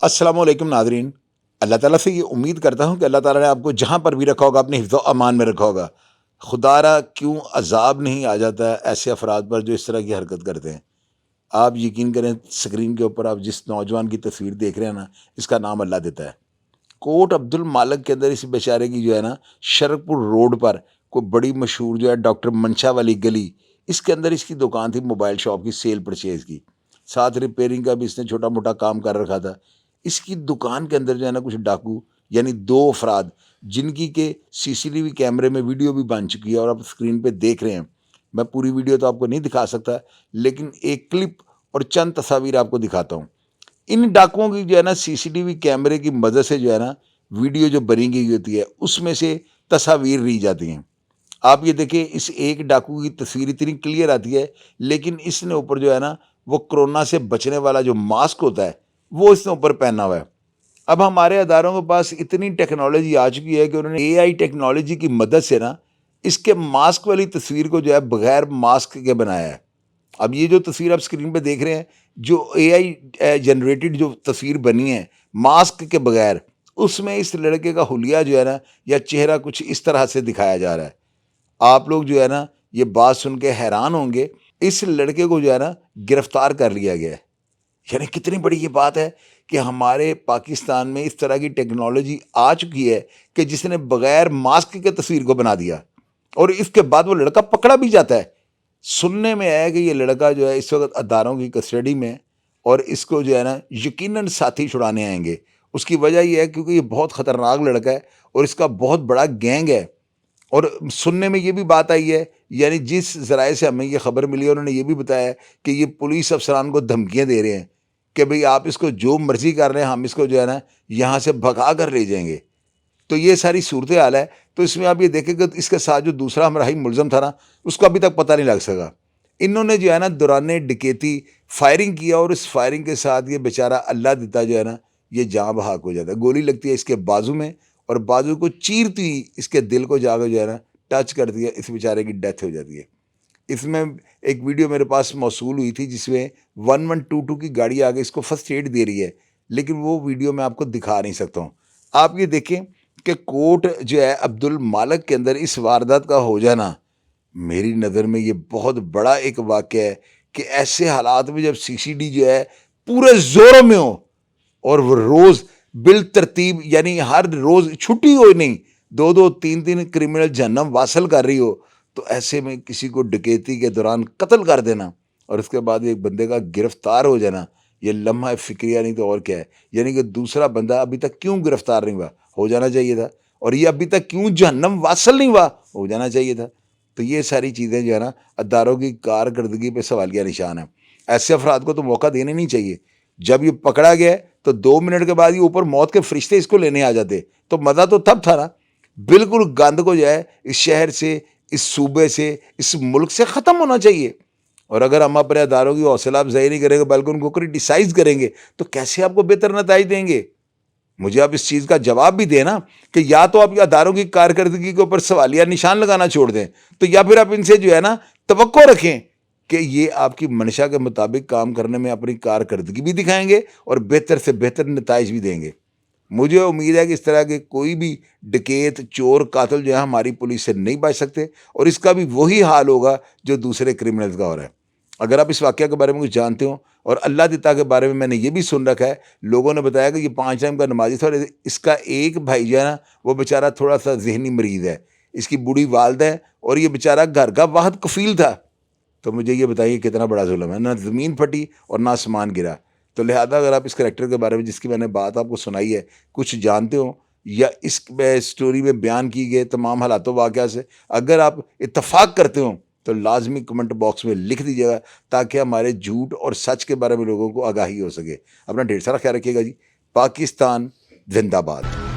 अस्सलामुअलैकुम नादरीन। अल्लाह ताला से ये उम्मीद करता हूँ कि अल्लाह ताला ने आपको जहाँ पर भी रखा होगा अपने हिफ्ज़ व अमान में रखा होगा। खुदारा क्यों अजाब नहीं आ जाता है ऐसे अफराद पर जो इस तरह की हरकत करते हैं। आप यकीन करें, स्क्रीन के ऊपर आप जिस नौजवान की तस्वीर देख रहे हैं ना, इसका नाम अल्लाह देता है। कोट अब्दुल मालिक के अंदर इस बेचारे की जो है ना, शरकपुर रोड पर कोई बड़ी मशहूर जो है डॉक्टर मंशा वाली गली, इसके अंदर इसकी दुकान थी मोबाइल शॉप की, सेल परचेज़ की, साथ रिपेयरिंग का भी इसने छोटा मोटा काम कर रखा था। इसकी दुकान के अंदर जो है ना कुछ डाकू यानी दो अफराद, जिनकी के सीसीटीवी कैमरे में वीडियो भी बन चुकी है और आप स्क्रीन पे देख रहे हैं। मैं पूरी वीडियो तो आपको नहीं दिखा सकता, लेकिन एक क्लिप और चंद तस्वीर आपको दिखाता हूँ। इन डाकुओं की जो है ना सीसीटीवी कैमरे की मदद से जो है ना वीडियो जो बनी गई होती है उसमें से तस्वीर ली जाती हैं। आप ये देखिए, इस एक डाकू की तस्वीर इतनी क्लियर आती है, लेकिन इसने ऊपर जो है ना वो कोरोना से बचने वाला जो मास्क होता है वो इसने ऊपर पहना हुआ है। अब हमारे अदारों के पास इतनी टेक्नोलॉजी आ चुकी है कि उन्होंने एआई टेक्नोलॉजी की मदद से ना इसके मास्क वाली तस्वीर को जो है बगैर मास्क के बनाया है। अब ये जो तस्वीर आप स्क्रीन पे देख रहे हैं, जो एआई जनरेटेड जो तस्वीर बनी है मास्क के बगैर, उसमें इस लड़के का हुलिया जो है ना या चेहरा कुछ इस तरह से दिखाया जा रहा है। आप लोग जो है ना ये बात सुन के हैरान होंगे, इस लड़के को जो है ना गिरफ्तार कर लिया गया है। यानी कितनी बड़ी ये बात है कि हमारे पाकिस्तान में इस तरह की टेक्नोलॉजी आ चुकी है कि जिसने बगैर मास्क के तस्वीर को बना दिया और इसके बाद वो लड़का पकड़ा भी जाता है। सुनने में आया कि ये लड़का जो है इस वक्त अदारों की कस्टडी में, और इसको जो है ना यकीनन साथी छुड़ाने आएंगे। उसकी वजह ये है क्योंकि ये बहुत ख़तरनाक लड़का है और इसका बहुत बड़ा गैंग है। और सुनने में ये भी बात आई है, यानी जिस ज़राए से हमें ये खबर मिली है उन्होंने ये भी बताया कि ये पुलिस अफसरान को धमकियाँ दे रहे हैं कि भाई आप इसको जो मर्ज़ी कर रहे हैं, हम इसको जो है ना यहाँ से भगा कर ले जाएंगे। तो ये सारी सूरत हाल है। तो इसमें आप ये देखें कि इसके साथ जो दूसरा हमराही मुलज़म था ना, उसको अभी तक पता नहीं लग सका। इन्होंने जो है ना दौरान डकैती फायरिंग किया और इस फायरिंग के साथ ये बेचारा अल्लाह देता जो है ना ये जाँ बहाक हो जाता है। गोली लगती है इसके बाजू में और बाजू को चीरती इसके दिल को जाकर जो है ना टच करती है, इस बेचारे की डेथ हो जाती है। इसमें एक वीडियो मेरे पास मौसूल हुई थी जिसमें 1122 की गाड़ी आगे इसको फर्स्ट एड दे रही है, लेकिन वो वीडियो मैं आपको दिखा नहीं सकता हूँ। आप ये देखें कि कोट जो है अब्दुल मालिक के अंदर इस वारदात का हो जाना, मेरी नज़र में ये बहुत बड़ा एक वाक़या है कि ऐसे हालात में जब सीसीडी जो है पूरे ज़ोरों में हो और वो रोज़ बिल तरतीब, यानी हर रोज़ छुट्टी हो नहीं, 2-2 3-3 क्रिमिनल जहन्नम वासल कर रही हो, तो ऐसे में किसी को डकैती के दौरान कत्ल कर देना और उसके बाद एक बंदे का गिरफ्तार हो जाना, ये लम्हा फ़िक्रिया नहीं तो और क्या है। यानी कि दूसरा बंदा अभी तक क्यों गिरफ्तार नहीं हुआ, हो जाना चाहिए था। और ये अभी तक क्यों जहन्नम वासल नहीं हुआ, हो जाना चाहिए था। तो ये सारी चीज़ें जो है ना अदारों की कारकर्दगी पे सवालिया निशान है। ऐसे अफराद को तो मौका देने नहीं चाहिए। जब ये पकड़ा गया तो 2 मिनट के बाद ही ऊपर मौत के फरिश्ते इसको लेने आ जाते, तो मज़ा तो तब था ना। बिल्कुल गंद को जो है इस शहर से, इस सूबे से, इस मुल्क से ख़त्म होना चाहिए। और अगर हम अपने अदारों की हौसला अफजाई नहीं करेंगे बल्कि उनको क्रिटिसाइज़ करेंगे, तो कैसे आपको बेहतर नताइज देंगे। मुझे आप इस चीज़ का जवाब भी देना कि या तो आप अदारों की कारकर्दगी के ऊपर सवालिया निशान लगाना छोड़ दें, तो या फिर आप इनसे जो है ना तवक्को रखें कि ये आपकी मंशा के मुताबिक काम करने में अपनी कारकर्दगी भी दिखाएंगे और बेहतर से बेहतर नताइज भी देंगे। मुझे उम्मीद है कि इस तरह के कोई भी डकैत, चोर, कातिल जो है हमारी पुलिस से नहीं बच सकते और इसका भी वही हाल होगा जो दूसरे क्रिमिनल्स का हो रहा है। अगर आप इस वाक़या के बारे में कुछ जानते हो, और अल्लाह दिता के बारे में मैंने ये भी सुन रखा है, लोगों ने बताया कि ये 5 टाइम का नमाज़ी था और इसका एक भाई जो है ना वो बेचारा थोड़ा सा ज़हनी मरीज़ है, इसकी बूढ़ी वालदा है और ये बेचारा घर का वाहिद कफ़ील था। तो मुझे ये बताइए कितना बड़ा जुल्म है, ना ज़मीन फटी और ना आसमान गिरा। तो लिहाजा अगर आप इस करैक्टर के बारे में जिसकी मैंने बात आपको सुनाई है कुछ जानते हो, या इस स्टोरी में बयान की गए तमाम हालातों वाक़या से अगर आप इत्तफ़ाक़ करते हो, तो लाजमी कमेंट बॉक्स में लिख दीजिएगा ताकि हमारे झूठ और सच के बारे में लोगों को आगाही हो सके। अपना ढेर सारा ख्याल रखिएगा जी। पाकिस्तान जिंदाबाद।